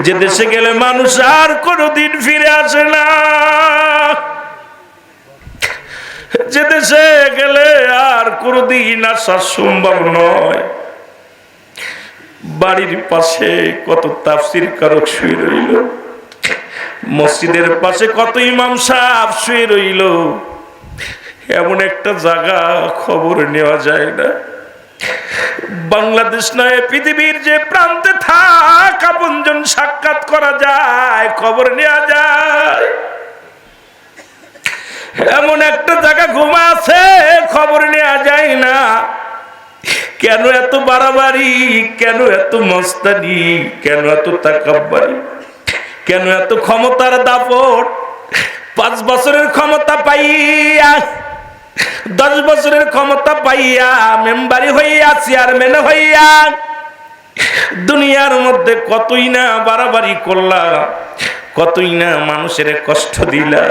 যে দেশে গেলে মানুষ আর কোনোদিন ফিরে আসে না, যে দেশে গেলে আর কোনোদিন আসা সম্ভব নয়। বাড়ির পাশে কত তাফসীর কারক শুয়ে রইল, মসজিদের পাশে কত ইমাম সাহেব শুয়ে রইল, এমন একটা জায়গা খবর নেওয়া যায় না। বাংলাদেশ নয়, পৃথিবীর যে প্রান্তে থাক আপনজন সাক্ষাৎ করা যায়, খবর নেওয়া যায়, এমন একটা জায়গা ঘুমা আছে, খবর নেওয়া যায় না। কেন এত বাড়াবাড়ি, কেন এত মস্তানি, কেন এত তাকাব্বারি, কেন এত ক্ষমতার দাপট? 5 বছরের ক্ষমতা পাইয়া, 10 বছরের ক্ষমতা পাইয়া, মেম্বারি হইয়া, চেয়ারম্যান হইয়া দুনিয়ার মধ্যে কতই না বাড়াবাড়ি করলা, কতই না মানুষের কষ্ট দিলা।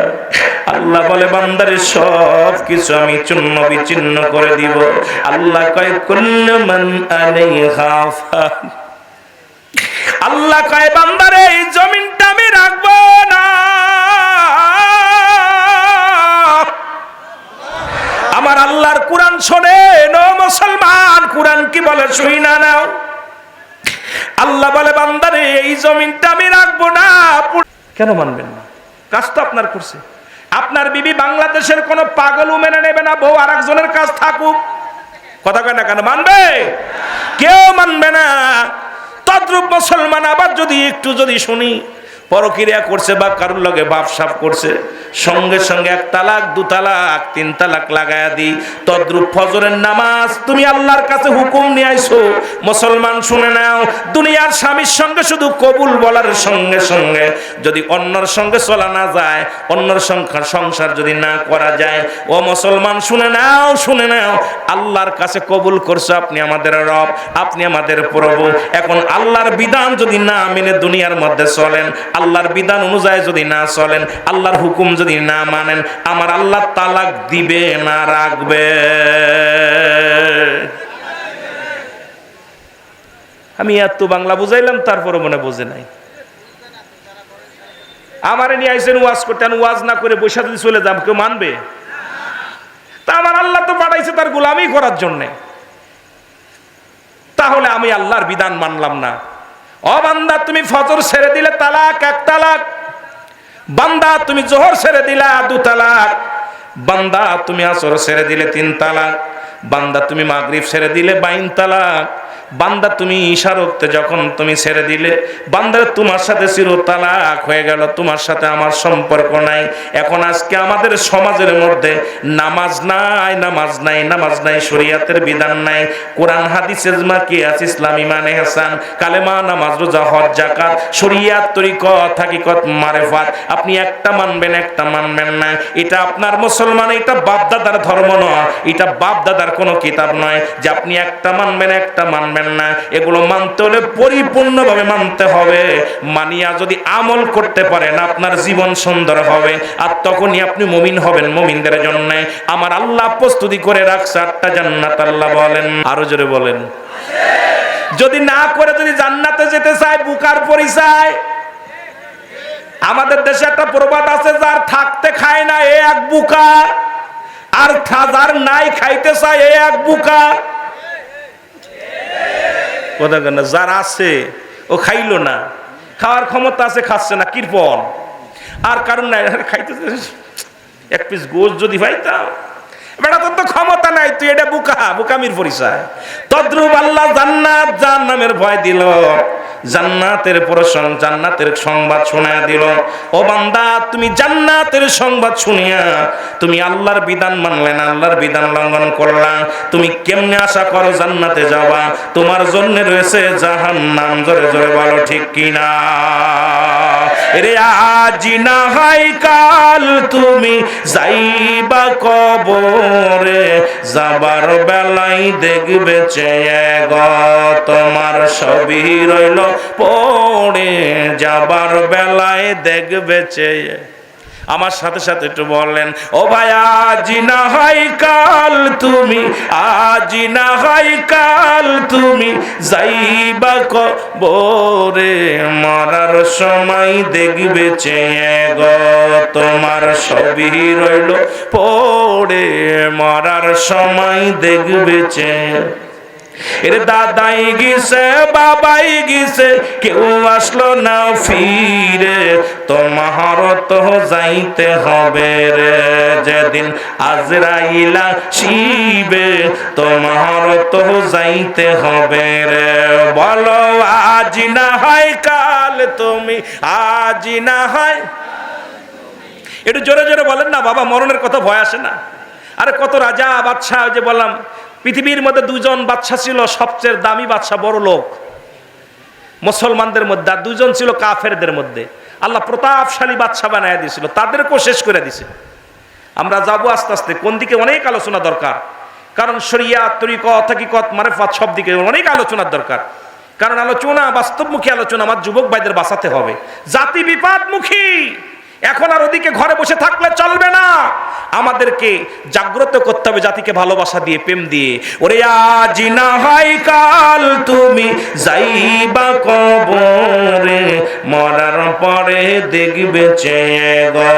আল্লাহ বলে বান্দারে সব কিছু আমি চূর্ণ বিচ্ছিন্ন করে দিব। আল্লাহ কয় কুল্লু মান আলাইহা ফান, আল্লাহ কয় বান্দারে এই জমিনটা আমি রাখবো না। আমার আল্লাহর কোরআন শোনেন ও মুসলমান, কোরআন কি বলে শুই না নাও। আল্লাহ বলে বান্দারে এই জমিনটা আমি রাখবো না। কেন মানবেন না? কাজ তো আপনার করছে। আপনার বিবি বাংলাদেশের কোন পাগল মেনে নেবে না, বউ আর একজনের কাজ থাকুক, কথা কয় না কেন? মানবে? কেউ মানবে না। তদ্রূপ মুসলমান আবার যদি একটু যদি শুনি পরকিয়া করছে বা কারুর লগে বাপসাপ করছে, সঙ্গে সঙ্গে 1 তালাক 2 তালাক 3 তালাক লাগায়া দি। তদ্রূপ ফজরের নামাজ তুমি আল্লাহর কাছে হুকুম নিয়ে আইছো, মুসলমান শুনে নাও, দুনিয়ার স্বামীর সঙ্গে শুধু কবুল বলার সঙ্গে সঙ্গে যদি অন্যর সঙ্গে চলা না যায়, অন্যর সংসার যদি না করা যায়, ও মুসলমান শুনে নাও, শুনে নাও, আল্লাহর কাছে কবুল করছো আপনি আমাদের রব, আপনি আমাদের প্রভু। এখন আল্লাহর বিধান যদি না মেনে দুনিয়ার মধ্যে চলেন, আল্লাহর বিধান অনুযায়ী যদি না চলেন, আল্লাহর হুকুম যদি না মানেন, আমার আল্লাহ তালাক দিবে না রাখবে? আমি এত বাংলা বুঝাইলাম, তারপরে মনে বোঝে নাই। আমারে নিয়ে আইসেন ওয়াজ করতে, ওয়াজ না করে বসে যদি চলে যাম, কেউ মানবে? তা আমার আল্লাহ তো পাঠাইছে তার গোলামি করার জন্য, তাহলে আমি আল্লাহর বিধান মানলাম না। ও বান্দা তুমি ফজর ছেড়ে দিলে তালাক 1 তালাক, বান্দা তুমি জোহর ছেড়ে দিলা 2 তালাক, বান্দা তুমি আসর ছেড়ে দিলে 3 তালাক, বান্দা তুমি মাগরিব ছেড়ে দিলে 22 তালাক, বান্দা তুমি ইশারতে যখন তুমি ছেড়ে দিলে, বান্দা তোমার সাথে চির তালাক হয়ে গেল, তোমার সাথে আমার সম্পর্ক নাই। এখন আজকে আমাদের সমাজের মধ্যে নামাজ নাই, নামাজ নাই, নামাজ নাই, শরীয়তের বিধান নাই, কোরআন হাদিস ইজমা কিয়াস ইসলাম ঈমান ইহসান কালেমা নামাজ রোজা হজ যাকাত শরীয়ত তরিকত হাকিকত মারিফাত আপনি একটা মানবেন, একটা মানবেন না। এটা আপনার মুসলমান, এটা বাপ দাদার ধর্ম নয়, এটা বাপ দাদার কোনো কিতাব নয় যে আপনি একটা মানবেন, একটা মানবেন না। এগুলো মানতে হলে পরিপূর্ণভাবে মানতে হবে। মানিয়া যদি আমল করতে পারেন, আপনার জীবন সুন্দর হবে, আর তখনই আপনি মুমিন হবেন। মুমিনদের জন্য আমার আল্লাহ প্রস্তুতি করে রাখছে 8টা জান্নাত। আল্লাহ বলেন, আরো জোরে বলেন। যদি না করে যদি জান্নাতে যেতে চায়, বুকার পরিচয়। আমাদের দেশে একটা প্রবাদ আছে, যার থাকতে খায় না এ এক বুকা, আর যার নাই খাইতে চায় এ এক বুকা। কথা কেন? যার আছে ও খাইলো না, খাওয়ার ক্ষমতা আছে, খাচ্ছে না, কৃপণ। আর কারণ নাই, খাইতে 1 পিস গোশ যদি পাইতাম, বেটা তোর তো ক্ষমতা নাই, তুই এটা বুকা, বুকামির পরিচয়। তদ্রুপ আল্লাহ জান্নাত জাহান্নামের ভয় দিল, জান্নাতের জান্নাতের সংবাদ শোনায়া দিল। ও বান্দা তুমি জান্নাতের সংবাদ শুনিয়া তুমি আল্লাহর বিধান মানলে না, আল্লাহর বিধান লঙ্ঘন করলা, তুমি কেমনে আশা করো জান্নাতে যাবা? তোমার জন্য রয়েছে জাহান্নাম। জোরে জোরে বলো ঠিক কিনা? রে আজ না হয় কাল তুমি যাইবা কবরে, যাবার বেলায় দেখবে চেয়ে গো তোমার সবই রইল পড়ে, যাবার বেলায় দেখবে চেয়ে। আমার সাথে সাথে একটু বললেন, ও ভাই আজি না হয় কাল তুমি, আজি না হয় কাল তুমি যাইবা কবরে, মরার সময় দেখবে চেয়ে গো তোমার সবই রইল পড়ে, মরার সময় দেখবে চেয়ে। এর দাদাই গেছে বাবাই গেছে কেউ আসলো না ফিরে, তোমার তো যাইতে হবে রে যেদিন আজরাইলা শিবে, তোমার তো যাইতে হবে রে। বলো আজি না হয় কাল তুমি, আজি না হয়। একটু জোরে জোরে বলেন না বাবা, মরণের কথা ভয় আসে না? আরে কত রাজা বাদশাহ, যে বললাম পৃথিবীর মধ্যে দুজন বাদশা ছিল, সবচেয়ে দামি বাদশা, বড় লোক মুসলমানদের মধ্যে, আর দুজন ছিল কাফেরদের মধ্যে। আল্লাহ প্রতাপশালী বাদশা বানায় দিয়েছিল, তাদেরকেও শেষ করে দিছে। আমরা যাবো আস্তে আস্তে, কোন দিকে অনেক আলোচনা দরকার, কারণ শরিয়াত তরিকত হাকিকত মারিফাত সব দিকে অনেক আলোচনার দরকার। কারণ আলোচনা বাস্তবমুখী আলোচনা, আমার যুবক ভাইদের বাঁচাতে হবে। জাতি বিপদমুখী, এখন আর ওদিকে ঘরে বসে থাকলে চলবে না, আমাদেরকে জাগ্রত করতে হবে জাতিকে ভালোবাসা দিয়ে, প্রেম দিয়ে। ওরে আজি না হয় কাল তুমি যাইবা কবরে, মরার পরে দেখবে চেয়ে গো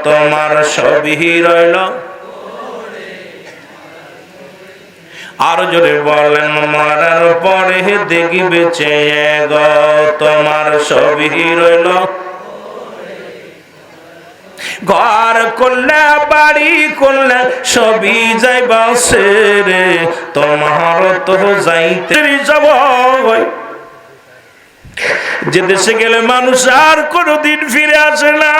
তোমার সবই রইল। আর জোরে বলেন, মরার পরে দেখবে চেয়ে গো তোমার সবই রইল। ঘর করলে বাড়ি করলে সবই যাইবা সেরে, তোমার তো যাইতে যাব। যে দেশে গেলে মানুষ আর কোনদিন ফিরে আসে না,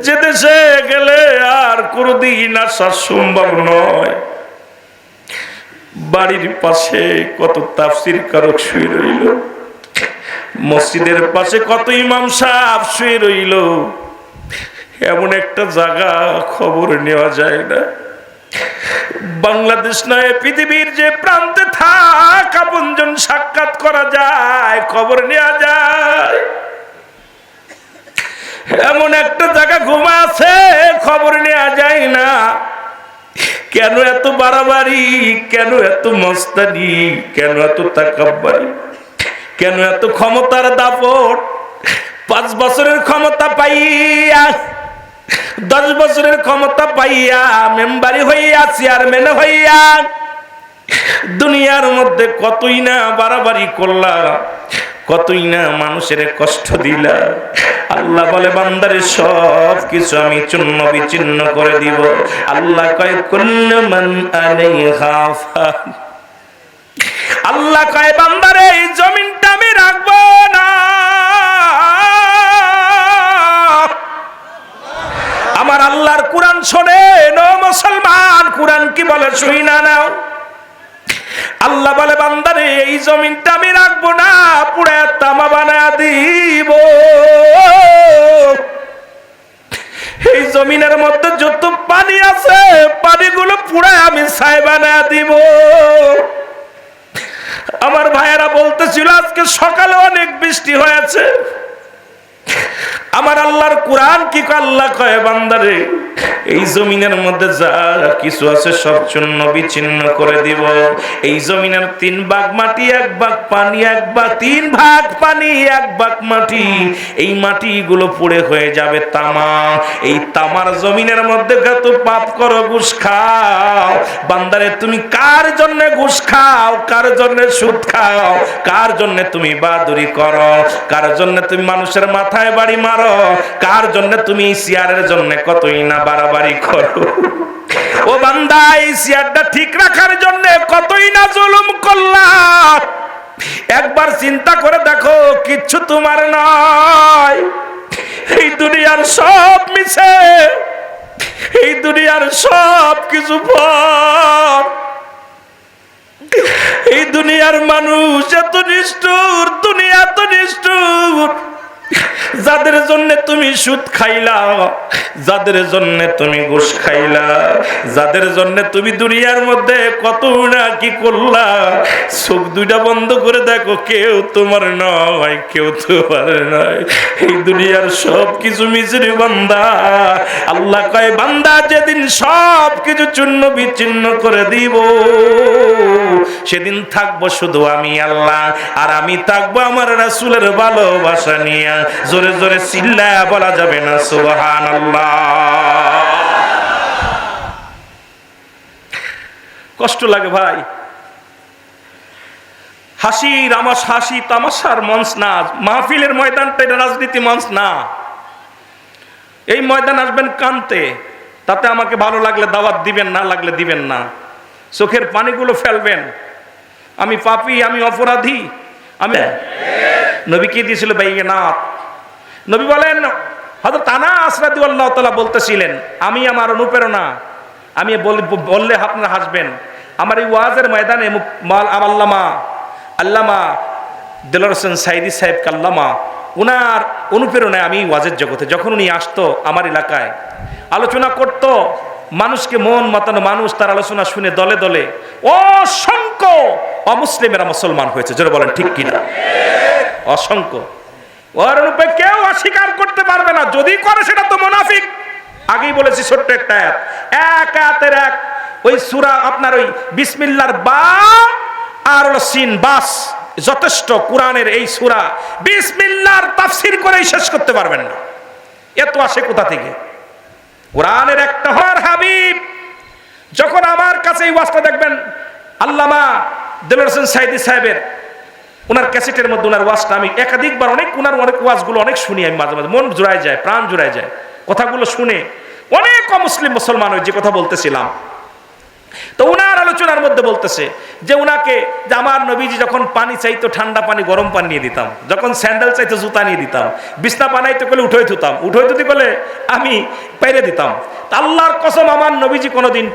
যে দেশে গেলে আর কোনদিন আসা সম্ভব নয়। বাড়ির পাশে কত তাফসীর কারক শুয়ে রইল, মসজিদের পাশে কত ইমাম সাহেব শুয়ে রইল, এমন একটা জায়গা খবর নেওয়া যায় না। বাংলাদেশ নয়, পৃথিবীর যে প্রান্তে থাক আপনজন সাক্ষাৎ করা যায়, খবর নেওয়া যায়, এমন একটা জায়গা ঘুমা আছে, খবর নেওয়া যায় না। কেন এত বাড়াবাড়ি, কেন এত মস্তানি, কেন এত তাকাব্বারি, কেন এত ক্ষমতার দাপট? 5 বছরের ক্ষমতা পাইয়া, 10 বছরের ক্ষমতা পাইয়া, মেম্বারি হইয়া, চেয়ারম্যান হইয়া দুনিয়ার মধ্যে কতই না বাড়াবাড়ি করলা, কতই না মানুষের কষ্ট দিলা। আল্লাহ বলে, বান্দারে সব কিছু আমি চূর্ণ বিচ্ছিন্ন করে দিব। আল্লাহ কয়, কুল্লু মান আলাইহা ফান। আল্লাহ কয়, বান্দারে এই জমিনটা আমি রাখবো না। আমার আল্লাহর কোরআন শোনেন ও মুসলমান, কোরআন কি বলে শুই না নাও। আল্লাহ বলে, বান্দারে এই জমিনটা আমি রাখবো না, পুরা তামা বানায় দিব। এই জমিনের মধ্যে যত পানি আছে, পানিগুলো পুরা আমি ছাই বানায় দিব। আমার ভাইয়েরা বলতেছিল আজকে সকালে অনেক বৃষ্টি হয়েছে। আমার আল্লাহর কোরআন কি আল্লাহ কয়, বান্দারে এই জমিনের মধ্যে যা কিছু আছে সব চূর্ণ বিচ্ছিন্ন করে দিব। এই জমিনের 3 ভাগ মাটি, 1 ভাগ পানি, 1 ভাগ 3 ভাগ পানি, 1 ভাগ মাটি। এই মাটিগুলো পুড়ে হয়ে যাবে তামা। এই তামার জমিনের মধ্যে কত পাপ করো, ঘুষ খাও। বান্দারে তুমি কার জন্য ঘুষ খাও, কার জন্য সুদ খাও, কার জন্য তুমি বাদুরি করো, কার জন্য তুমি মানুষের মাথায় বাড়ি মারো, কার জন্য তুমি চেয়ারের জন্য কতই না বাড়াবাড়ি করো। ও বান্দা, এই চেয়ারটা ঠিক রাখার জন্য কতই না জুলুম করলা। একবার চিন্তা করে দেখো, কিচ্ছু তোমার নয়। এই দুনিয়ার সব মিছে, এই দুনিয়ার সব কিছু পর। এই দুনিয়ার মানুষ এত নিষ্ঠুর, দুনিয়া এত নিষ্ঠুর। যাদের জন্য তুমি সুদ খাইলা, যাদের জন্য তুমি ঘুষ খাইলা, যাদের জন্য তুমি দুনিয়ার মধ্যে কত না কি করলা, চোখ দুইটা বন্ধ করে দেখো, কেউ তোমার নয়, কেউ তোমার নয়। এই দুনিয়ার সব কিছু মিছরি বান্দা। আল্লাহ কয় বান্দা যেদিন সব কিছু চূর্ণ বিচ্ছিন্ন করে দিব, সেদিন থাকবো শুধু আমি আল্লাহ, আর আমি থাকবো আমার রাসূলের ভালোবাসা নিয়ে। জোরে জোরে চিল্লায়া বলা যাবে না সুবহানাল্লাহ? কষ্ট লাগে ভাই। হাসির আমার হাসি তামাশার মঞ্চ না, মাহফিলের ময়দানটা এটা রাজনীতি মঞ্চ না। এই ময়দান আসবেন কানতে, তাতে আমাকে ভালো লাগলে দাওয়াত দিবেন, না লাগলে দিবেন না। চোখের পানিগুলো ফেলবেন। আমি পাপী, আমি অপরাধী। আমি নবী কি দিয়েছিল বাইয়িনাত। নবী বলেন, হযরত আনাস রাদিয়াল্লাহু তাআলা বলতেছিলেন, আমি আমার অনুপ্রেরণা, আমি বললে আপনারা হাসবেন। আমার এই ওয়াজের ময়দানে আল্লামা দেলোয়ার হোসেন সাইদি সাহেব কাল্লামা, উনার অনুপ্রেরণায় আমি ওয়াজের জগতে, যখন উনি আসতো আমার এলাকায় আলোচনা করত, মানুষকে মন মাতানো মানুষ তার আলোচনা শুনে দলে দলে অসংখ্য অমুসলিমেরা মুসলমান হয়েছে। জোরে বলেন ঠিক কিনা? অসংখ্য। ওর রূপে কেউ অস্বীকার করতে পারবে না, যদি করে সেটা তো মুনাফিক। আগেই বলেছি ছোট্ট একটা আয়াত, এক আয়াতের এক ওই সূরা আপনার ওই বিসমিল্লাহর বা আর হলো সিন, বাস যথেষ্ট। কোরআনের এই সূরা বিসমিল্লাহর তাফসীর করেই শেষ করতে পারবেন না, এত আসে কোথা থেকে। কোরআনের একটা হর হাবিব যখন আমার কাছে এই ওয়াজটা দেখবেন, আল্লামা দেলোয়ার হোসেন সাইদি সাহেবের ওনার ক্যাসেটের মধ্যে ওনার ওয়াজটা আমি একাধিকবার ওনার অনেক ওয়াজগুলো অনেক শুনি আমি, মাঝে মাঝে মন জুড়ায় যায়, প্রাণ জুড়ায় যায়। কথাগুলো শুনে অনেক অমুসলিম মুসলমান যে কথা বলতেছিলাম, তো উনার আলোচনার মধ্যে বলতেছে যে উনাকে, যে আমার নবীজি যখন পানি চাইতো ঠান্ডা পানি গরম পানি নিয়ে দিতাম, যখন স্যান্ডেল চাইতো জুতা নিয়ে দিতাম, বিছনা বানাইতে গেলে উঠে ধুতাম, উঠে ধুতে গেলে আমি পেরে দিতাম। আল্লাহর কসম আমার নবীজি কোনোদিন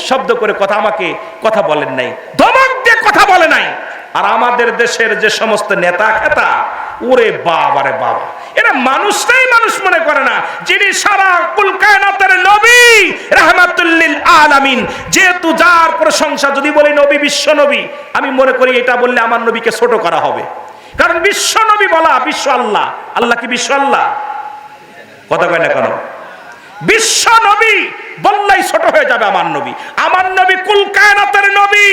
শব্দ করে আমাকে কথা বলেন নাই, ধমক দিয়ে কথা বলে নাই। আর আমাদের দেশের যে সমস্ত নেতা খেতা, ওরে বাবা রে বাবা, এরা মানুষটাই মানুষ মনে করে না, যিনি সারা কুল কায়নাতের নবী রাহমাতুল লিল আলামিন। যেহেতু যার প্রশংসা যদি বলি নবী, বিশ্ব নবী, আমি মনে করি এটা বললে আমার নবীকে ছোট করা হবে। কারণ বিশ্ব নবী বলা, বিশ্ব আল্লাহ, আল্লাহ কি বিশ্ব আল্লাহ? কথা কয় না কেন? বিশ্ব নবী বললেই ছোট হয়ে যাবে আমার নবী। আমার নবী কুল কায়নাতের নবী,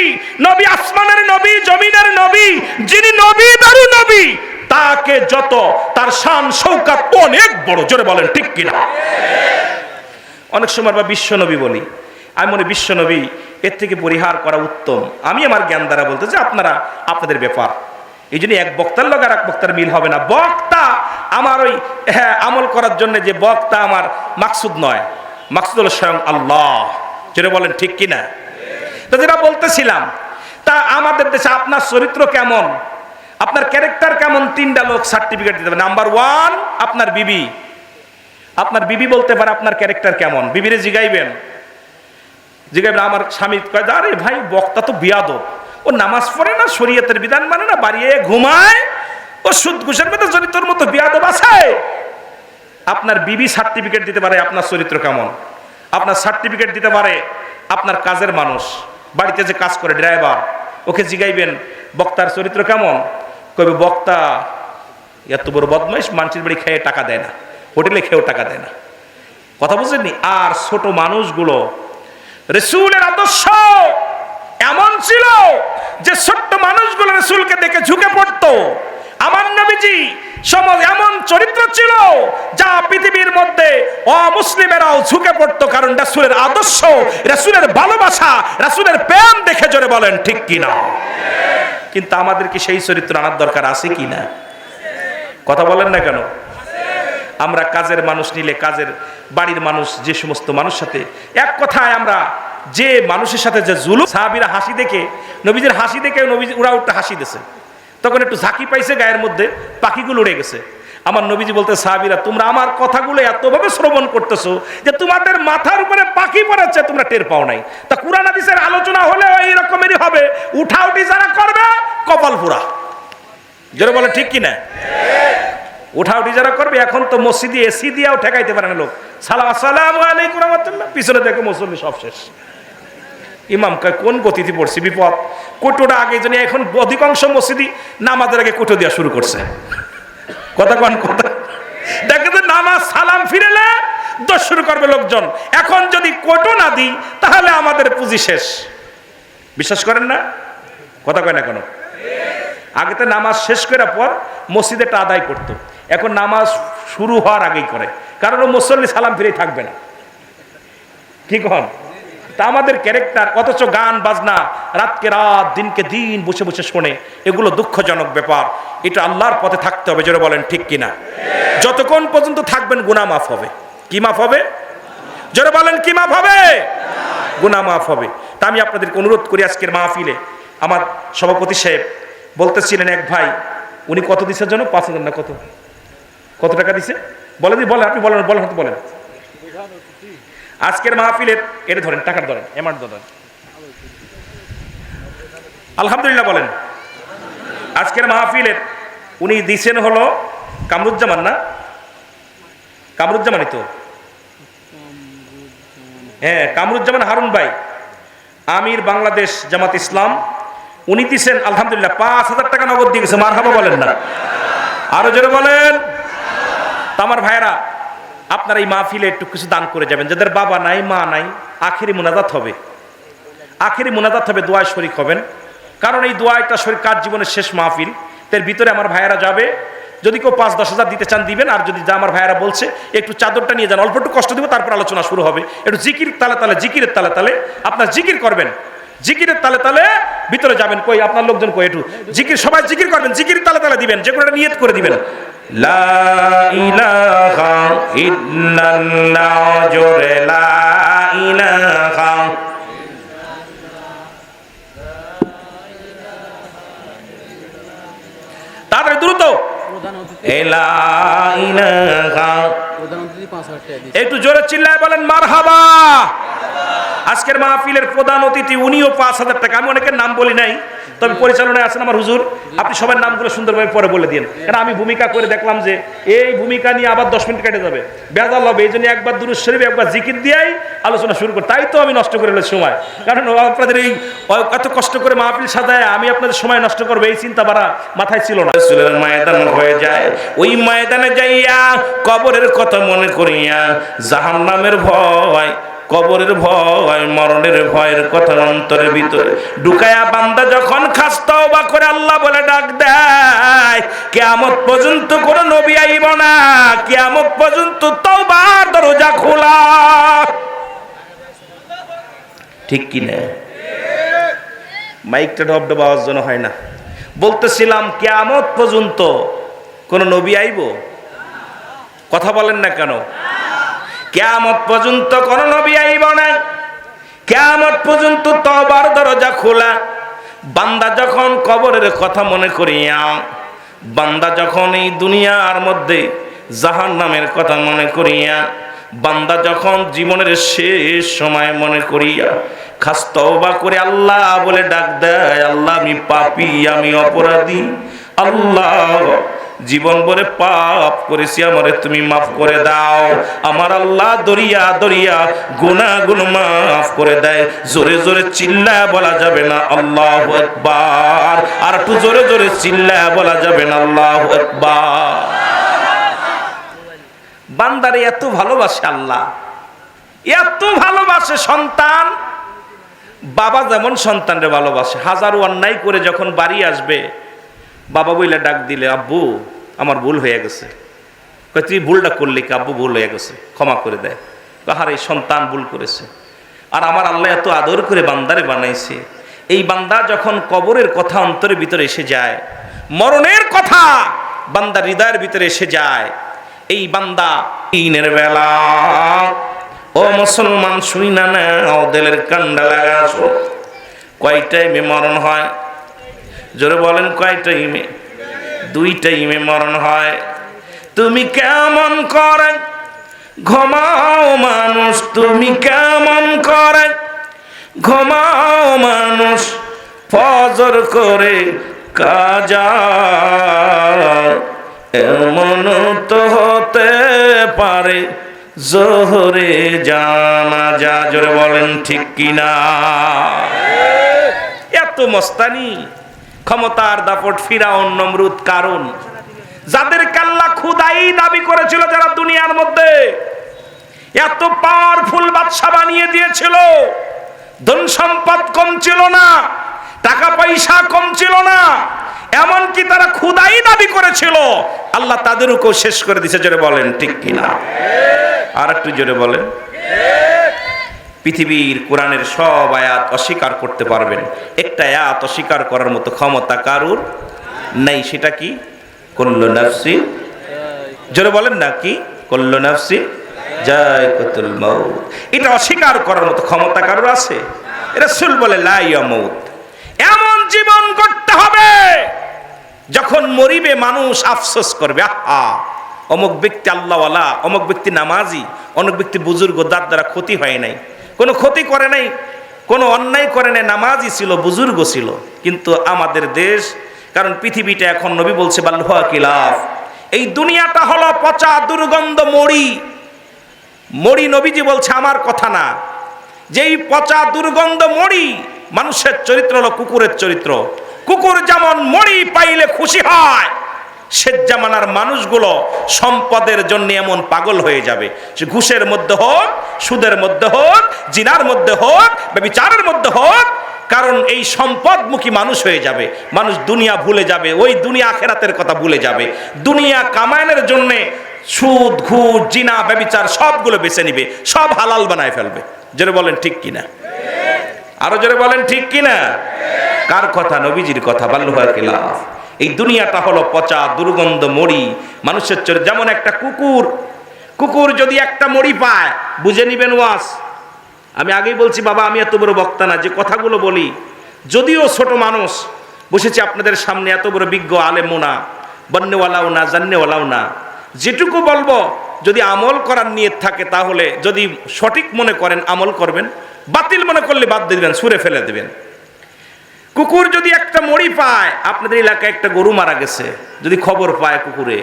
নবী আসমানের নবী, জমিনের নবী, যিনি নবীদেরও নবী, তাকে যত তার শান শৌকত অনেক বড়। জোরে বলেন ঠিক কিনা? অনেক সময় বা বিশ্ব নবী বলি, আমি মনে বিশ্ব নবী এর থেকে পরিহার করা উত্তম। আমি আমার জ্ঞান দ্বারা বলতে যে আপনারা আপনাদের ব্যাপার, এই জন্য এক বক্তার লগে আর এক বক্তার মিল হবে না। বক্তা আমার ওই আমল করার জন্য যে বক্তা আমার মাকসুদ নয়, মাকসুদ হলো স্বয়ং আল্লাহ। যেটা বলেন ঠিক কিনা? তো যেটা বলতেছিলাম, তা আমাদের দেশে আপনার চরিত্র কেমন, আপনার ক্যারেক্টার কেমন, তিনটা লোক সার্টিফিকেট দিতে হবে। নাম্বার ওয়ান, আপনার বিবি। আপনার বিবি বলতে পারে আপনার ক্যারেক্টার কেমন। বিবিরে জিগাইবেন, আমার স্বামী কয়, আরে ভাই বক্তা তো বিয়াদব, ও নামাজ পড়ে না, শরীয়তের বিধান মানে না, বাড়িয়ে ঘুমায়, ও সুদ ঘুষের মধ্যে জড়িতর মতো বিয়াদব আছে। আপনার বিবি সার্টিফিকেট দিতে পারে আপনার চরিত্র কেমন। আপনার সার্টিফিকেট দিতে পারে আপনার কাজের মানুষ, বাড়িতে যে কাজ করে ড্রাইভার, ওকে জিগাইবেন বক্তার চরিত্র কেমন, কইবে বক্তা এত বড় বদমাইশ, মানুষের বাড়ি খেয়ে টাকা দেয় না, হোটেলে খেয়েও টাকা দেয় না। কথা বুঝলেননি? আর ছোট মানুষগুলো, রাসূলের আদর্শ এমন ছিল যে ছোট্ট মানুষগুলো রাসূলকে দেখে ঝুঁকে পড়তো। আমার নবীজি সমাজ এমন চরিত্র ছিল যা পৃথিবীর মধ্যে অমুসলিমেরাও ঝুঁকে পড়তো, কারণ রাসূলের আদর্শ, রাসূলের ভালোবাসা, রাসূলের প্রেম দেখে। জোরে বলেন ঠিক কিনা? কিন্তু আমাদের কি সেই চরিত্র আনার দরকার আছে কিনা? কথা বলেন না কেন? আমরা কাজের মানুষ নিলে, কাজের বাড়ির মানুষ, যে সমস্ত মানুষ সাথে, এক কথায় আমরা যে মানুষের সাথে যে জুলুম, সাহাবীরা হাসি দেখে, নবীজির হাসি দেখে নবীজি ওরা একটা হাসি দিয়েছে, তখন একটু ঝাঁকি পাইছে গায়ের মধ্যে, পাখিগুলো উড়ে গেছে। আমার নবীজি বলতে, সাহাবীরা তোমরা আমার কথাগুলো এতভাবে শ্রবণ করতেছো যে তোমাদের মাথার উপরে পাখি পড়েছে, তোমরা টের পাও নাই। তা কুরআন হাদিসের আলোচনা হলে এই রকমেরই হবে, উঠাউটি যারা করবে কপাল পুরা। যারা বলে ঠিক কিনা? উঠাউঠি যারা করবে, এখন তো মসজিদে এসি দিয়েও ঠেকাইতে পারে না লোক। সালাম আসসালামু আলাইকুম রাহমাতুল্লাহ, পিছনে দেখো মুসল্লি সব শেষ। ইমাম কয় কোন গতিতে পড়ছি, বিপদ। কোটোটা আগে জন্য এখন অধিকাংশ মসজিদই নামাজের আগে কোটো দেওয়া শুরু করছে। কথা কোন কথা দেখে তো নামাজ সালাম ফিরেলে দোষ শুরু করবে লোকজন। এখন যদি কোটো না দিই তাহলে আমাদের পুঁজি শেষ। বিশ্বাস করেন না? কথা কয় না কেন? আগে তো নামাজ শেষ করার পর মসজিদেটা আদায় করতো, এখন নামাজ শুরু হওয়ার আগেই করে, কারণ ও মুসল্লি সালাম ফিরেই থাকবে না। কি কন? তা আমাদের ক্যারেক্টার, অথচ গান বাজনা রাতকে রাত দিনকে দিন বসে বসে শোনে, এগুলো দুঃখজনক ব্যাপার। এটা আল্লাহর পথে থাকতে হবে, জোরে বলেন ঠিক কিনা? যতক্ষণ পর্যন্ত থাকবেন গুনাহ মাফ হবে। কি মাফ হবে? জোরে বলেন কি মাফ হবে? গুনাহ মাফ হবে। তা আমি আপনাদেরকে অনুরোধ করি, আজকের মাহফিলে আমার সভাপতি সাহেব বলতেছিলেন, এক ভাই উনি কত দিছের জন্য 5,000 না কত টাকা দিছে বলেন, আপনি বলেন বলেন। আজকের মাহফিলের এটা ধরেন, টাকার ধরেন, অ্যামাউন্ট ধরেন, আলহামদুলিল্লাহ বলেন। আজকের মাহফিলের উনি দিছেন হলো কামরুজ্জামান, না কামরুজ্জামানই তো, হ্যাঁ কামরুজ্জামান হারুন ভাই, আমির বাংলাদেশ জামাত ইসলাম, উনি দিছেন আলহামদুলিল্লাহ 5,000 টাকা নগদ দিয়ে গেছে। মারহাবা বলেন না? আরো জোরে বলেন। আমার ভাইয়েরা, আপনারা এই মাহফিলে একটু কিছু দান করে যাবেন। যাদের বাবা নাই মা নাই, আখেরি মুনাজাত হবে, দোয়ায় শরীক হবেন। কারণ এই দোয়াটা শরীক কার জীবনের শেষ মাহফিল, এর ভিতরে আমার ভাইয়েরা যাবে। যদি কেউ 5-10 হাজার দিতে চান দিবেন, আর যদি যা আমার ভাইয়েরা বলছে একটু চাদরটা নিয়ে যান, অল্প একটু কষ্ট দিব, তারপর আলোচনা শুরু হবে। একটু জিকিরের তালে তালে আপনার জিকির করবেন, জিকিরের তালে তালে ভিতরে যাবেন। কই আপনার লোকজন কই? একটু জিকির, সবাই জিকির করবেন, জিকির তালে তালে দিবেন, যে কোনো একটা নিয়ত করে দিবেন। লা ইলাহা ইল্লাল্লাহ, জোরে লা ইলাহা। তাড়াতাড়ি দ্রুত। একটু জোরে চিল্লায় বলেন মারহাবা। আজকের মাহফিলের প্রধান অতিথি উনিও 5,000 টাকা। আমি অনেকের নাম বলি নাই, তবে পরিচালনায় আছেন আমার হুজুর, আপনি সবার নামগুলো সুন্দরভাবে পরে বলে দিন। কারণ আমি ভূমিকা করে দেখলাম যে এই ভূমিকা নিয়ে আবার 10 মিনিট কেটে যাবে, বেজাল হবে। এই জন্য একবার দুরূদ শরীফ, একবার জিকির দিয়েই আলোচনা শুরু করি। তাই তো আমি নষ্ট করে সময়, কারণ আপনাদের এই এত কষ্ট করে মাহফিল সাজায় আমি আপনাদের সময় নষ্ট করবো, এই চিন্তা বাড়া মাথায় ছিল না। ময়দান হয়ে যায়, ওই ময়দানে যাইয়া কবরের কথা মনে করিয়া জাহান্নামের ভয়, কবরের ভয়, মরণের ভয়ের কথা অন্তরের ভিতরে ঢুকায়া বান্দা যখন খাস তওবা করে আল্লাহ বলে ডাক দেয়, কিয়ামত পর্যন্ত কোন নবী আইব না, কিয়ামত পর্যন্ত তওবার দরজা খোলা। ঠিক কি না? মাইকটা ডবডব আওয়াজ যেন হয় না। বলতেছিলাম কিয়ামত পর্যন্ত কোন নবী আইব? কথা বলেন না কেন? কিয়ামত পর্যন্ত কোন নবী আইব না, কিয়ামত পর্যন্ত তওবার দরজা খোলা। বান্দা যখন কবরের কথা মনে করিয়া, বান্দা যখন এই দুনিয়ার মধ্যে জাহান্নামের কথা মনে করিয়া, বান্দা যখন জীবনের শেষ সময় মনে করিয়া খাস তওবা করে আল্লাহ বলে ডাক দেয়, আল্লাহ আমি পাপী, আমি অপরাধী, আল্লাহ জীবন ভরে পাপ করেছি, আমারে তুমি মাফ করে দাও। আমার আল্লাহ দরিয়া দরিয়া গুনাহগুলো মাফ করে দেয়। জোরে জোরে চিল্লায় বলা যাবে না আল্লাহু আকবার? আর একটু জোরে জোরে চিল্লায় বলা যাবে না আল্লাহু আকবার? বান্দারে এত ভালোবাসে আল্লাহ, এত ভালোবাসে। সন্তান, বাবা যেমন সন্তানরে ভালোবাসে, হাজারো অন্যায় করে যখন বাড়ি আসবে, বাবা বইলে ডাক দিলে, আব্বু আমার ভুল হয়ে গেছে। তুই ভুলটা করলি কি? আব্বু ভুল হয়ে গেছে, ক্ষমা করে দেয়। কাহার এই সন্তান ভুল করেছে। আর আমার আল্লাহ এত আদর করে বান্দারে বানাইছে, এই বান্দা যখন কবরের কথা অন্তরের ভিতরে এসে যায়, মরণের কথা বান্দার হৃদয়ের ভিতরে এসে যায়, এই বান্দা দিনের বেলা, ও মুসলমান শুই না নাও, দিলের কান্ডা লাগাছো। কয় টাইমে মরণ হয়? জোরে বলেন কয় টাইমে? 2 টাইমে মরণ হয়। তুমি কেমন করে ঘুমাও মানুষ, তুমি কেমন করে ঘুমাও মানুষ, ফজর করে কাজা এমন তো হতে পারে জোহরে জানাজা। জোরে বলেন ঠিক কিনা? এত মস্তানি, ক্ষমতার দাপট, ফিরাউন, নমরুদ, কারুন, যাদের আল্লাহ খুদাই দাবি করেছিল, যারা দুনিয়ার মধ্যে এত পাওয়ারফুল বাদশা বানিয়ে দিয়েছিল, ধন সম্পদ কম ছিল না, টাকা পয়সা কম ছিল না, এমনকি তারা খুদাই দাবি করেছিল, আল্লাহ তাদেরকেও শেষ করে দিয়েছে। জোরে বলেন ঠিক কিনা? আর একটু জোরে বলেন। পৃথিবীর কোরআনের সব আয়াত অস্বীকার করতে পারবেন, একটা আয়াত অস্বীকার করার মতো ক্ষমতা কারুর নাই। সেটা কি? কুল্লু নাফসি, জোরে বলেন না, কি? কুল্লু নাফসি যায়কাতুল মাউত। এটা অস্বীকার করার মতো ক্ষমতা কারুর আছে? রাসূল বলে লা ইয়ামুত। এমন জীবন করতে হবে যখন মরিবে মানুষ আফসোস করবে, আহা অমুক ব্যক্তি আল্লাহওয়ালা, অমুক ব্যক্তি নামাজি, অমুক ব্যক্তি বুজুর্গ, যার দ্বারা ক্ষতি হয় নাই, কোনো ক্ষতি করে নাই, কোনো অন্যায় করে নাই, নামাজি ছিল, বুজুর্গ ছিল। কিন্তু আমাদের দেশ, কারণ পৃথিবীটা এখন নবী বলছে বাল্লুহা কিলাফ, এই দুনিয়াটা হলো পচা দুর্গন্ধ মড়ি। মড়ি নবীজি বলছে, আমার কথা না, যেই পচা দুর্গন্ধ মড়ি। মানুষের চরিত্র হলো কুকুরের চরিত্র। কুকুর যেমন মড়ি পাইলে খুশি হয়, সে জামানার মানুষগুলো সম্পদের জন্য এমন পাগল হয়ে যাবে, সে ঘুষের মধ্যে হোক, সুদের মধ্যে হোক, জিনার মধ্যে হোক, ব্যভিচারের মধ্যে হোক, কারণ এই সম্পদমুখী মানুষ হয়ে যাবে। মানুষ দুনিয়া ভুলে যাবে, ওই দুনিয়া আখেরাতের কথা ভুলে যাবে। দুনিয়া কামানোর জন্য সুদ, ঘুষ, জিনা, ব্যভিচার সবগুলো বেছে নিবে, সব হালাল বানায় ফেলবে। জোরে বলেন ঠিক কিনা? আরো জোরে বলেন ঠিক কিনা? কার কথা? নবীজির কথা, বাল্লুহা কিলাফ। এই দুনিয়াটা হলো পচা দুর্গন্ধ মড়ি। মানুষের চরিত্র যেমন একটা কুকুর, কুকুর যদি একটা মড়ি পায়, বুঝে নিবেন ওয়াজ। আমি আগেই বলছি বাবা, আমি এত বড় বক্তা না, যে কথাগুলো বলি, যদিও ছোট মানুষ, বসেছি আপনাদের সামনে, এত বড় বিজ্ঞ আলেমও না, বন্যওয়ালাও না, জান্নেওয়ালাও না, যেটুকু বলবো যদি আমল করার নিয়ত থাকে, তাহলে যদি সঠিক মনে করেন আমল করবেন, বাতিল মনে করলে বাদ দিয়ে দিবেন, ছুঁড়ে ফেলে দিবেন। কুকুর যদি একটা মড়ি পায়, আপনাদের এলাকায় একটা গরু মারা গেছে, যদি খবর পায় কুকুরে,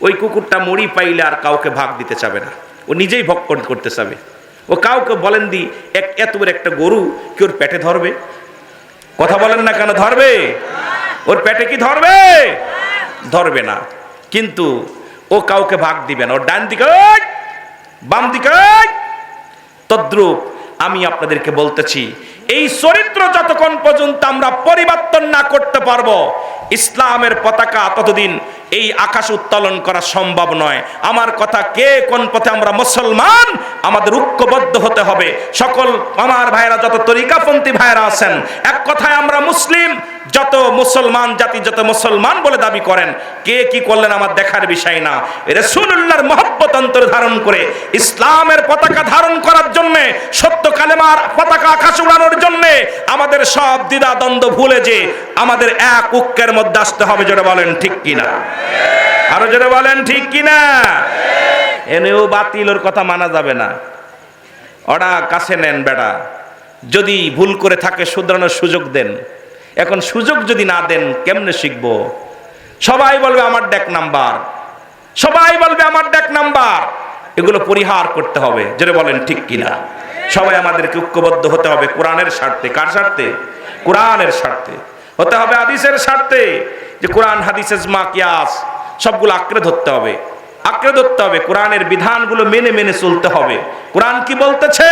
ওই কুকুরটা মড়ি পাইলে আর কাউকে ভাগ দিতে চাবে না, ও নিজেই ভক্ষণ করতে চাবে। ও কাউকে বলেন দি এত বড় একটা গরু কি ওর পেটে ধরবে? কথা বলেন না কেন? ধরবে? ওর পেটে কি ধরবে? ধরবে না। কিন্তু ও কাউকে ভাগ দিবে না, ওর ডান দিকে বাম দিকে। তদ্রূপ আমি আপনাদেরকে বলতেছি, এই চরিত্র যতক্ষণ পর্যন্ত আমরা পরিবর্তন না করতে পারবো, ইসলামের পতাকা ততদিন এই আকাশ উত্তোলন করা সম্ভব নয়। আমার কথা, কে কোন পথে আমরা মুসলমান, আমাদের ঐক্যবদ্ধ হতে হবে। সকল আমার ভাইরা, যত তরিকাপন্থী ভাইরা আছেন, এক কথায় আমরা মুসলিম। যত মুসলমান জাতি, যত মুসলমান বলে দাবি করেন, কে কি করলেন আমার দেখার বিষয় না। রাসূলুল্লাহর মহব্বত অন্তর ধারণ করে ইসলামের পতাকা ধারণ করার জন্য, সত্য কালেমার পতাকা আকাশ উড়ানোর জন্য আমাদের সব দ্বিধা দ্বন্দ্ব ভুলে যে আমাদের এক ঐক্যের মধ্যে আসতে হবে। জোরে বলেন ঠিক কিনা? আরো জোরে বলেন ঠিক কিনা? এনেও বাতিলের কথা মানা যাবে না। ওরা কাছে নেন বেটা, যদি ভুল করে থাকে শুধরানোর সুযোগ দেন। এখন সুযোগ যদি না দেন কেমনে শিখবো? সবাই বলবে আমার ডেক নাম্বার, সবাই বলবে আমার ডেক নাম্বার। এগুলো পরিহার করতে হবে। জোরে বলেন ঠিক কিনা? সবাই আমাদেরকে ঐক্যবদ্ধ হতে হবে কোরআনের স্বার্থে। কার স্বার্থে? কোরআনের স্বার্থে হতে হবে, হাদিসের স্বার্থে। যে কোরআন, হাদিস, ইজমা, কিয়াস সবগুলো আঁকড়ে ধরতে হবে, আঁকড়ে ধরতে হবে। কোরআনের বিধানগুলো মেনে মেনে চলতে হবে। কোরআন কি বলতেছে,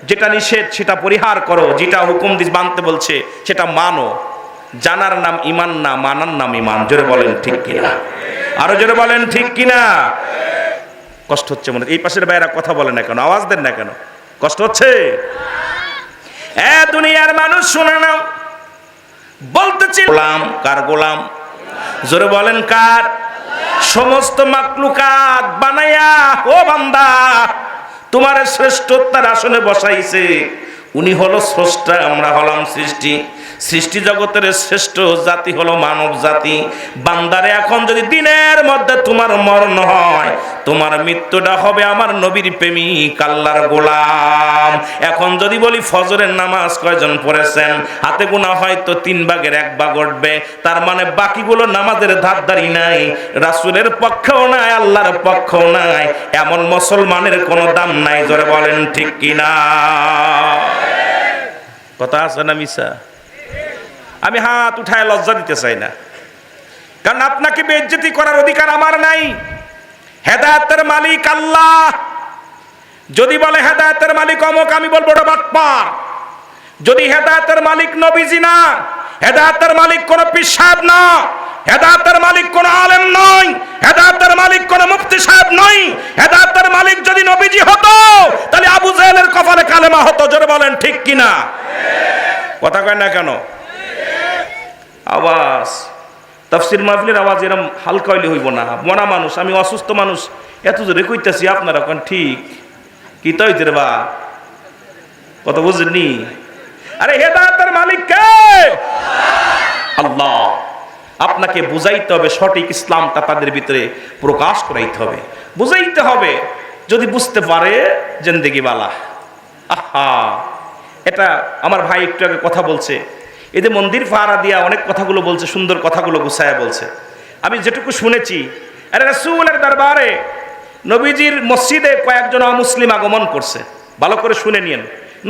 যেটা নিষেধ সেটা পরিহার করো, যেটা হুকুম দিস মানতে বলছে সেটা মানো। জানার নাম ইমান না, মানার নাম ইমান। জোরে বলেন ঠিক কিনা? আরো জোরে বলেন ঠিক কিনা? কষ্ট হচ্ছে মনে? এই পাশের ভাইয়েরা কথা বলে না কেন? আওয়াজ দেন না কেন? কষ্ট হচ্ছে? দুনিয়ার মানুষ শুনে নাও, বলতেছি গোলাম। কার গোলাম? জোরে বলেন কার? সমস্ত মাকলুকাত বানায়া, ও বান্দা তোমার শ্রেষ্ঠতার আসনে বসাইছে। উনি হলো স্রষ্টা, আমরা হলাম সৃষ্টি। সৃষ্টি জগতের শ্রেষ্ঠ জাতি হলো মানব জাতি। বান্দারে এখন যদি দিনের মধ্যে তোমার মরণ হয়, তোমার মৃত্যুটা হবে আমার নবীর প্রেমিক আল্লাহর গোলাম। এখন যদি বলি ফজরের নামাজ কয়জন পড়েছেন, হাতে গোনা হয়তো 3 ভাগের 1 ভাগ উঠবে। তার মানে বাকিগুলো নামাজের ধারধারি নাই, রাসূলের পক্ষেও নাই, আল্লাহর পক্ষেও নাই। এমন মুসলমানের কোনো দাম নাই। জোরে বলেন ঠিক কিনা? কথা আছে না মিছা? আমি হাত উঠায় লজ্জা দিতে চাই না, কারণ আপনাকে বেইজ্জতি করার অধিকার আমার নাই। হেদায়েতের মালিক আল্লাহ। যদি বলে হেদায়েতের মালিক অমুক, আমি বলবো ওটা বাটপার। যদি হেদায়েতের মালিক নবীজি না, হেদায়েতের মালিক কোন পীর সাহেব না, হেদায়েতের মালিক কোন আলেম নয়, হেদায়েতের মালিক কোন মুফতি সাহেব নয়, হেদায়েতের মালিক যদি নবীজি হতো তাহলে আবু জাহেলের কপালে কালেমা হতো। জোরে বলেন ঠিক কিনা? কথা কয় না কেন? আওয়াজ তাফসীর মাহফিলের আওয়াজ এরকম হালকা হইলে হইব না। মরা মানুষ, আমি অসুস্থ মানুষ, এত জোরে কইতাছি, আপনারা কোন ঠিক কি তৈরি রে বা? কথা বুঝেননি? আরে হেদায়েতের মালিক কে? আল্লাহ। আপনাকে বুঝাইতে হবে, সঠিক ইসলামটা তাদের ভিতরে প্রকাশ করাইতে হবে, বুঝাইতে হবে। যদি বুঝতে পারে জিন্দেগি বালা। আহা, এটা আমার ভাই একটু আগে কথা বলছে, এই যে মন্দির পাহারা দিয়া অনেক কথাগুলো বলছে, সুন্দর কথাগুলো গুছায়া বলছে। আমি যেটুকু শুনেছি, আরে রাসূলের দরবারে নবীজির মসজিদে কয়েকজন অমুসলিম আগমন করছে। ভালো করে শুনে নিয়েন,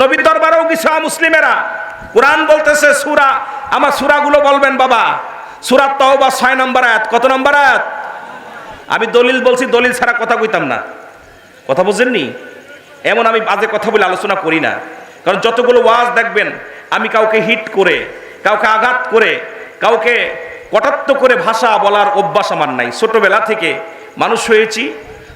নবীর দরবারেও কিছু অমুসলিমেরা। কোরআন বলতেছে সূরা, আমার সূরাগুলো বলবেন বাবা। সূরা তাওবা 6 নম্বর আয়াত। কত নম্বর আয়াত? আমি দলিল বলছি, দলিল ছাড়া কথা কইতাম না। কথা বুঝেননি? এমন আমি বাজে কথা বলে আলোচনা করি না, কারণ যতগুলো ওয়াজ দেখবেন আমি কাউকে হিট করে, কাউকে আঘাত করে, কাউকে কটাক্ষ করে ভাষা বলার অভ্যাস আমার নাই। ছোটবেলা থেকে মানুষ হয়েছি,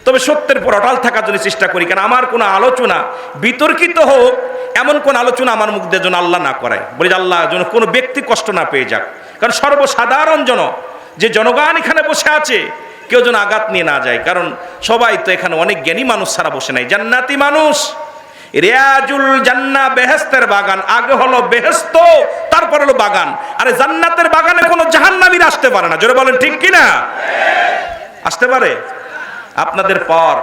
তবে সত্যের পর অটল থাকার জন্য চেষ্টা করি। কারণ আমার কোনো আলোচনা বিতর্কিত হোক, এমন কোন আলোচনা আমার মুখ দিয়ে যেন আল্লাহ না করায়। বলি আল্লাহ যেন কোনো ব্যক্তি কষ্ট না পেয়ে যাক। কারণ সর্বসাধারণ যে জনগণ এখানে বসে আছে, কেউ যেন আঘাত নিয়ে না যায়। কারণ সবাই তো এখানে অনেক জ্ঞানী মানুষ ছাড়া বসে নাই, জান্নাতি মানুষ। রিয়াজুল জান্নাহ, বেহেশতের বাগান। আগে হলো বেহেশত, তারপর হলো বাগান। আরে জান্নাতের বাগানে কোনো জাহান্নামীরা আসতে পারে না। জোরে বলেন ঠিক কিনা? আসতে পারে? আপনাদের পর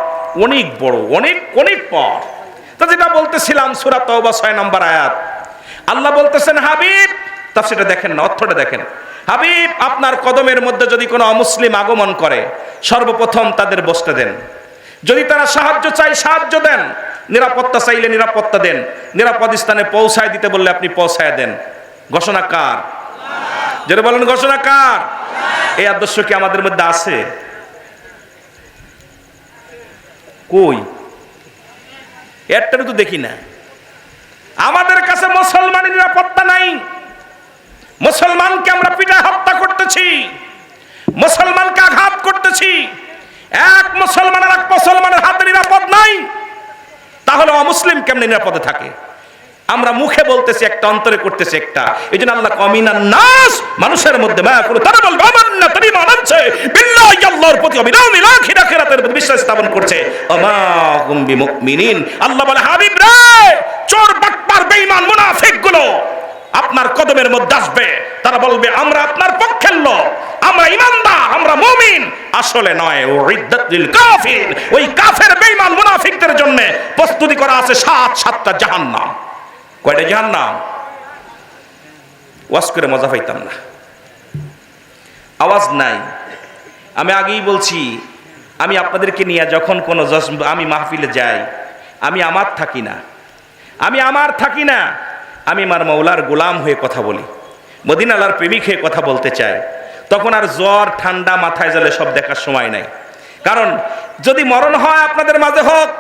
অনেক বড়, অনেক অনেক পর। তো যেটা বলতেছিলাম, সূরা তাওবা 6 নম্বর আয়াত। আল্লাহ বলতেছেন, হাবিব, তাফসীরটা দেখেন না, অর্থটা দেখেন। হাবিব, আপনার কদমের মধ্যে যদি কোনো অমুসলিম আগমন করে, সর্বপ্রথম তাদের বসতে দেন। যদি তারা সাহায্য চায় সাহায্য দেন, নিরাপত্তা চাইলে নিরাপত্তা দেন, নিরাপদ স্থানে পৌঁছায় দিতে বললে আপনি পৌঁছায় দেন। ঘোষণা কার? যেটা বলেন ঘোষণা কার? এই আদর্শ কি আমাদের মধ্যে আছে? কই? একটারও তো দেখি না। আমাদের কাছে মুসলমানের নিরাপত্তা নাই। মুসলমানকে আমরা পিটায় হত্যা করতেছি, মুসলমানকে আঘাত করতেছি। এক মুসলমানের এক মুসলমানের হাতে নিরাপদ নাই, তাহলে অমুসলিম কেমনে নিরাপদে থাকে? আমরা মুখে বলতেছি একটা, অন্তরে করতেছি একটা। এই জন্য আল্লাহ কমিনান নাস, মানুষের মধ্যে মায়া করে তারা বলবে আমান্না, তারা ঈমান আনছে বিল্লাহি, আল্লাহর প্রতি, বিল আখিরাতের প্রতি বিশ্বাস স্থাপন করছে। আমা হুম বিমুমিনিন। আল্লাহ বলে, হাবিব রে, চোর বাটপার বেঈমান মুনাফিক গুলো আপনার কদমের মধ্যে আসবে। তারা বলবে আমরা আপনার পক্ষের লোক, আমরা ঈমানদার, আমরা মুমিন। আসলে নয়, উইদ্দাতুল কাফির। ওই কাফের বেঈমান মুনাফিকদের জন্য প্রস্তুতি করা আছে 7টা জাহান্নাম। কয়টা জাহান্নাম? ওয়াজ করে মজা পাইতাম না, আওয়াজ নাই। আমি আগেই বলছি, আমি আপনাদেরকে নিয়ে যখন কোনো আমি মাহফিলে যাই, আমি আমার থাকি না, আমি আমার মাওলার গোলাম হয়ে কথা বলি, মদিনার প্রেমিক হয়ে কথা বলতে চাই। তখন আর জ্বর ঠান্ডা মাথায় জ্বলে সব দেখার সময় নাই। কারণ যদি মরণ হয় আপনাদের মাঝে হোক,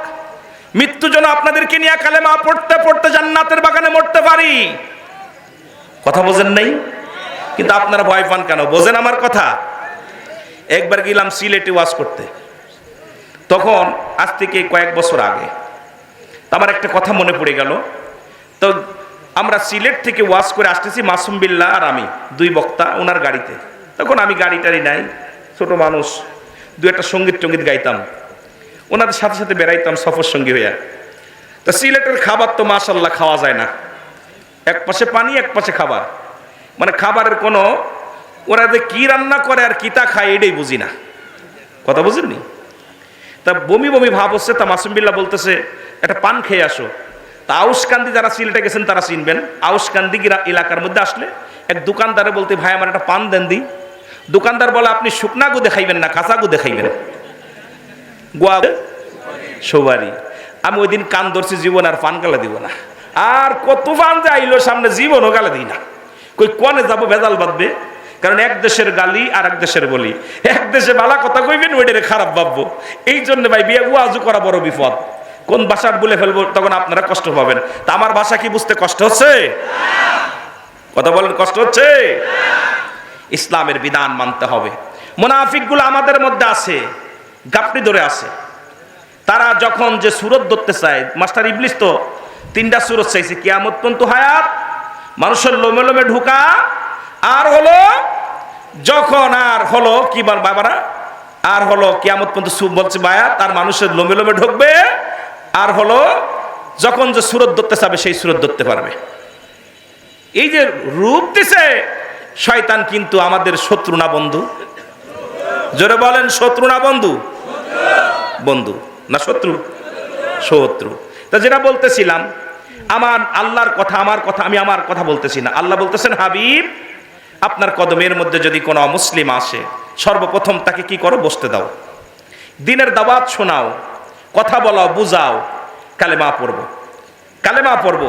মৃত্যু যেন আপনাদেরকে নিয়ে কালেমা পড়তে পড়তে জান্নাতের বাগানে মরতে পারি। কথা বোঝেন নাই? কিন্তু আপনারা ভয় পান কেন? বোঝেন আমার কথা? একবার গেলাম সিলেটে ওয়াজ করতে, তখন আজ থেকে কয়েক বছর আগে। আমার একটা কথা মনে পড়ে গেল। তো আমরা সিলেট থেকে ওয়াজ করে আসতেছি, মাসুম বিল্লাহ আর আমি, 2 বক্তা ওনার গাড়িতে। তখন আমি গাড়ি টাড়ি নাই, ছোট মানুষ, 2-একটা সঙ্গীত টঙ্গীত গাইতাম, ওনাদের সাথে সাথে বেড়াইতাম সফর সঙ্গী হইয়া। তো সিলেটের খাবার তো মাশাল্লাহ খাওয়া যায় না, এক পাশে পানি এক পাশে খাবার। মানে খাবারের কোনো, ওরা যে কি রান্না করে আর কিতা খায় এটাই বুঝি না। কথা বুঝেননি? তা বমি বমি ভাব হচ্ছে, তা মাসুম বিল্লাহ বলতেছে একটা পান খেয়ে আসো। তা আউশকান্দি যারা সিলেটে গেছেন তারা চিনবেন, আউশকান্দি এলাকার মধ্যে আসলে এক দোকানদারে বলতে, ভাই আমার একটা পান দেন দি। দোকানদার বলে, আপনি শুকনা গুদে খাইবেন না কাঁচা গুদে খাইবেন? গোয়া সবারই। আমি ওই দিন কান ধরছি, জীবন আর পান গালা দিব না। আর কত পান যে আইলো সামনে, জীবনও গালা দিই না। কই কনে যাবো, ভেজাল বাঁধবে। কারণ এক দেশের গালি আর এক দেশের বলি, এক দেশে ভালো কথা কইবেন ওইটারে খারাপ ভাববো। এই জন্য ভাই বিয়ে ওয়াজু করা বড় বিপদ। কোন ভাষার বলে ফেলবো তখন আপনারা কষ্ট পাবেন। তা আমার ভাষা কি বুঝতে কষ্ট হচ্ছে? কথা বলেন, কষ্ট হচ্ছে? ইসলামের বিধান মানতে হবে। মুনাফিকগুলো আমাদের মধ্যে আছে, গাপটি ধরে আছে। তারা যখন যে সুরত ধরতে চায়, মাস্টার ইবলিস তো 3টা সুরত চাইছে, কিয়ামত পর্যন্ত হায়াত, মানুষের লোমে লোমে ঢুকা, আর হলো যখন আর হলো কি বল বাবারা, আর হলো কিয়ামত পর্যন্ত বলছে বায়াত, আর মানুষের লোমে লোমে ঢুকবে, আর হলো যখন যে সুরত ধরতে চাবে সেই সুরত ধরতে পারবে। এই যে রূপ দিছে শয়তান, কিন্তু আমাদের শত্রু না বন্ধু? জোরে বলেন, শত্রু না বন্ধু? বন্ধু না শত্রু? শত্রু। তা যেটা বলতেছিলাম, আমার আল্লাহর কথা, আমার কথা, আমি আমার কথা বলতেছি না। আল্লাহ বলতেছেন, হাবিব আপনার কদমের মধ্যে যদি কোনো অমুসলিম আসে, সর্বপ্রথম তাকে কি করো, বসতে দাও, দিনের দাওয়াত শোনাও, কথা বলাও, বুঝাও, কালেমা পড়ব, কালেমা পড়ব।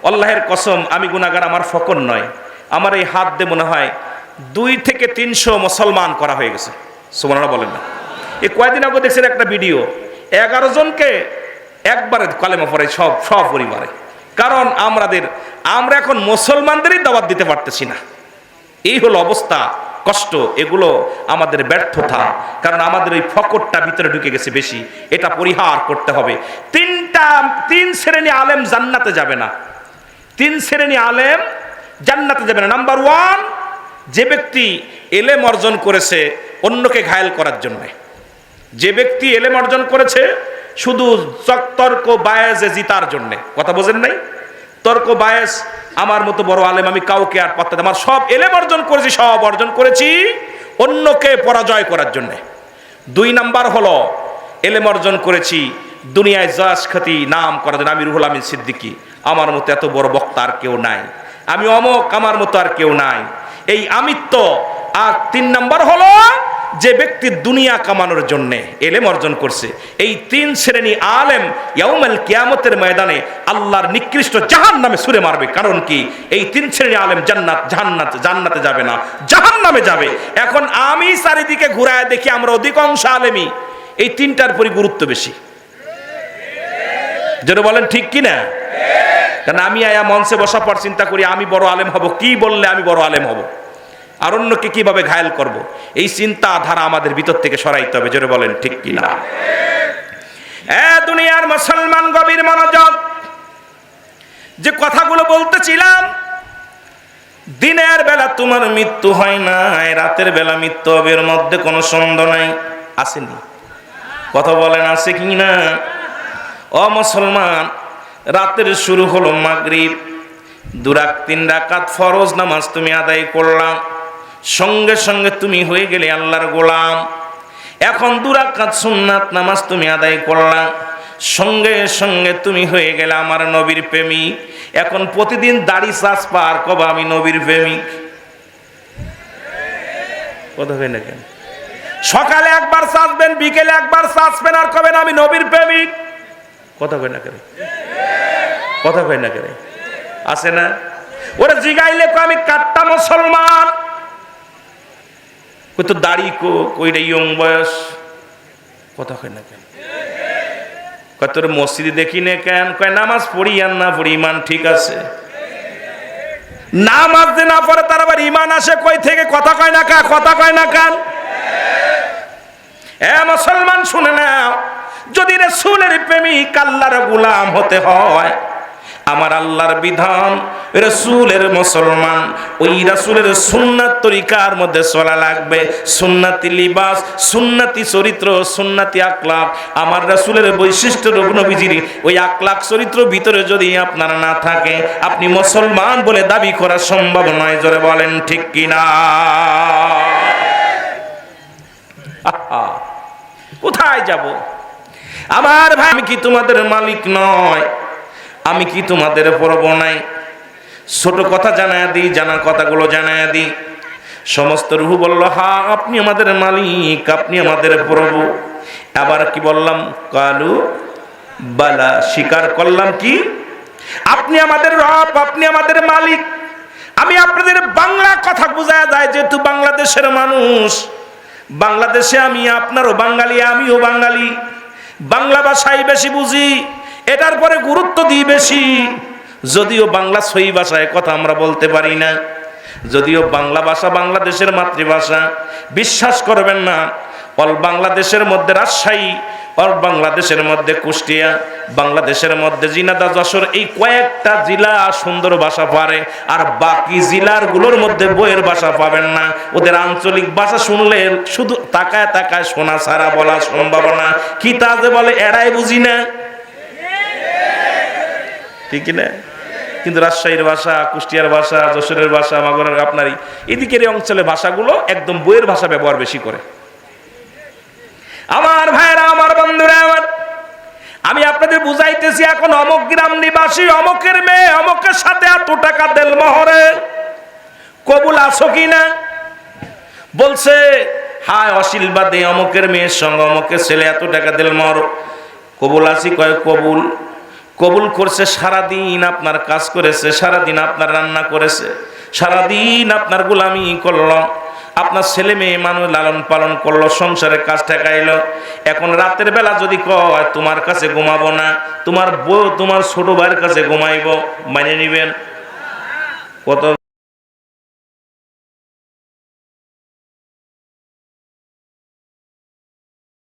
আল্লাহের কসম, আমি গুনাহগার, আমার ফকর নয়, আমার এই হাত দিয়ে মনে হয় 2 থেকে 300 মুসলমান করা হয়ে গেছে। সুবহানাল্লাহ বলেন না? এই কয়েকদিন আগে দেখছেন একটা ভিডিও, 11 জনকে একবারে কালেমা পড়াই, সব পরিবারে। কারণ আমরা এখন মুসলমানদেরই দাওয়াত দিতে পারতেছি না। এই হলো অবস্থা, কষ্ট। এগুলো আমাদের ব্যর্থতা, কারণ আমাদের ওই ফকরটা ভিতরে ঢুকে গেছে বেশি। এটা পরিহার করতে হবে। 3 শ্রেণী আলেম জান্নাতে যাবে না। 3 শ্রেণী আলেম জান্নাতে যাবে না। নাম্বার 1, যে ব্যক্তি এলেম অর্জন করেছে অন্যকে ঘায়েল করার জন্য। যে ব্যক্তি এলেম অর্জন করেছে শুধু তর্ক বায়েজে জিতার জন্য। কথা বোঝেন নাই? তর্ক বায়েজ, আমার মতো বড় আলেম আমি কাউকে আর পাত্তা, আমার সব এলেম অর্জন করেছি, সব অর্জন করেছি অন্যকে পরাজয় করার জন্য। 2 নাম্বার হলো এলেম অর্জন করেছি দুনিয়ায় যশ খ্যাতি নাম করার জন্য। আমি রুহুল আমিন সিদ্দিকী, আমার মতো এত বড় বক্তা আর কেউ নাই, আমি অমক, আমার মতো আর কেউ নাই, এই আমিত্ব। আর 3 নাম্বার হলো যে ব্যক্তি দুনিয়া কামানোর জন্য এলেম অর্জন করছে। এই 3 শ্রেণী আলেম ইয়াউমুল কিয়ামতের ময়দানে আল্লাহর নিকৃষ্ট জাহান্নামে ছুঁড়ে মারবে। কারণ কি? এই 3 শ্রেণী আলেম জান্নাতে যাবে না, জাহান্নামে যাবে। এখন আমি চারিদিকে ঘুরায় দেখি, আমরা অধিকাংশ আলেমই এই 3টার পরই গুরুত্ব বেশি। যেন বলেন ঠিক কি না? কারণ আমি আয়া মঞ্চে বসার পর চিন্তা করি, আমি বড় আলেম হব, কি বললে আমি বড় আলেম হব, আর অন্যকে কিভাবে ঘায়েল করব। এই চিন্তাধারা আমাদের ভিতর থেকে সরাইতে হবে। জোরে বলেন ঠিক কি না? দুনিয়ার মুসলমান, গভীর মনোযোগ। যে কথাগুলো বলতেছিলাম, দিনের বেলা তোমার মৃত্যু হয় না, রাতের বেলা মৃত্যু হবে, এর মধ্যে কোনো সন্দেহ নাই। আসেনি? কথা বলেন, আছে কি না? ও মুসলমান, রাতের শুরু হলো মাগরিব, 2-3 রাকাত ফরজ নামাজ তুমি আদায় করলাম, সঙ্গে সঙ্গে তুমি হয়ে গেলে আল্লাহর গোলাম। এখন 2 রাকাত সুন্নাত নামাজ তুমি আদায় করলাম, সঙ্গে সঙ্গে তুমি হয়ে গেলে আমার নবীর প্রেমিক। এখন প্রতিদিন দাড়ি চাষ পার কবে আমি নবীর প্রেমিক। কথা হয় না কেন? সকালে একবার চাষবেন, বিকেলে একবার চাষবেন, আর কবেন আমি নবীর প্রেমিক। কথা কয় না কেন? কথা কয় না কেন? আছে না? ওরা জিগাইলে আমি কাট্টা মুসলমান, তো দাড়ি কইরা ইয়ং বয়স। কথা কয় না কেন? কয় তোর মসজিদে দেখি না কেন? কয় নামাজ পড়ি আর না পড়ি ইমান ঠিক আছে। নামাজ যে না পড়ে তার আবার ইমান আসে কই থেকে? কথা কয় না কা? কথা কয় না কান? মুসলমান শুনে নাও, যদি রাসূলের প্রেমিক আল্লাহর গোলাম হতে হয়, আমার আল্লাহর বিধান, রাসূলের মুসলমান, ওই রাসূলের সুন্নাত তরিকার মধ্যে চলা লাগবে। সুন্নতি লিবাস, সুন্নতি চরিত্র, সুন্নতি আখলাক, আমার রাসূলের বৈশিষ্ট্য নবীজির ওই আখলাক চরিত্র ভিতরে যদি আপনার না থাকে, আপনি মুসলমান বলে দাবি করা সম্ভব নয়। জোরে বলেন ঠিক কিনা? কোথায় যাব আমার ভাই? আমি কি তোমাদের মালিক নয়? আমি কি তোমাদের প্রভু নাই? ছোট কথা জানায়া দিই, জানা কথাগুলো জানায়া দিই। সমস্ত রূহ বলল, হ্যাঁ আপনি আমাদের মালিক, আপনি আমাদের প্রভু। আবার কি বললাম? কালু বালা, স্বীকার করলাম কি আপনি আমাদের রব, আপনি আমাদের মালিক। আমি আপনাদের বাংলা কথা বোঝা যায়, যেহেতু বাংলাদেশের মানুষ, বাংলাদেশে আমি আপনারও বাঙালি, আমিও বাঙালি, বাংলা ভাষাই বেশি বুঝি, এটার পরে গুরুত্ব দিই বেশি। যদিও বাংলা সহি ভাষায় কথা আমরা বলতে পারি না, যদিও বাংলা ভাষা বাংলাদেশের মাতৃভাষা, বিশ্বাস করবেন না, অল বাংলাদেশের মধ্যে রাজশাহী, অল বাংলাদেশের মধ্যে কুষ্টিয়া, বাংলাদেশের মধ্যে ঝিনাইদহ, যশোর, এই কয়েকটা জেলা সুন্দর ভাষা পারে, আর বাকি জেলাগুলোর মধ্যে বইয়ের ভাষা পাবেন না। ওদের আঞ্চলিক ভাষা শুনলে শুধু তাকায় তাকায় শোনা ছাড়া বলা সম্ভব না। কি তা যে বলে এরাই বুঝি না, ঠিক না? কিন্তু রাজশাহীর ভাষা, কুষ্টিয়ার ভাষা, যশোরের ভাষা, মাগুরার, আপনারই এদিকের এই অঞ্চলে ভাষাগুলো একদম বইয়ের ভাষা ব্যবহার বেশি করে। আমার ভাইরা, আমার বন্ধুরা, আমার আমি আপনাদের বুঝাইতেছি, এখন অমুক গ্রাম নিবাসী, অমুকের মেয়ে, অমুকের সাথে এত টাকা দেল মহরে, কবুল আছো কিনা? বলছে হায় অশীলবাদী, অমুকের মেয়ের সঙ্গে অমুকের ছেলে এত টাকা দিল মহর, কবুল আছি? কয় কবুল। কবুল করছে, সারাদিন আপনার কাজ করেছে, সারাদিন আপনার রান্না করেছে, সারাদিন আপনার গোলামি করলো, আপনার ছেলে মেয়ে মানুষ লালন পালন করলো, সংসারের কাজ ঠেকাইলো। এখন রাতের বেলা যদি কয় তোমার কাছে ঘুমাবো না, তোমার বউ তোমার ছোট ভাইয়ের কাছে ঘুমাইব, মানে নিবেন? কত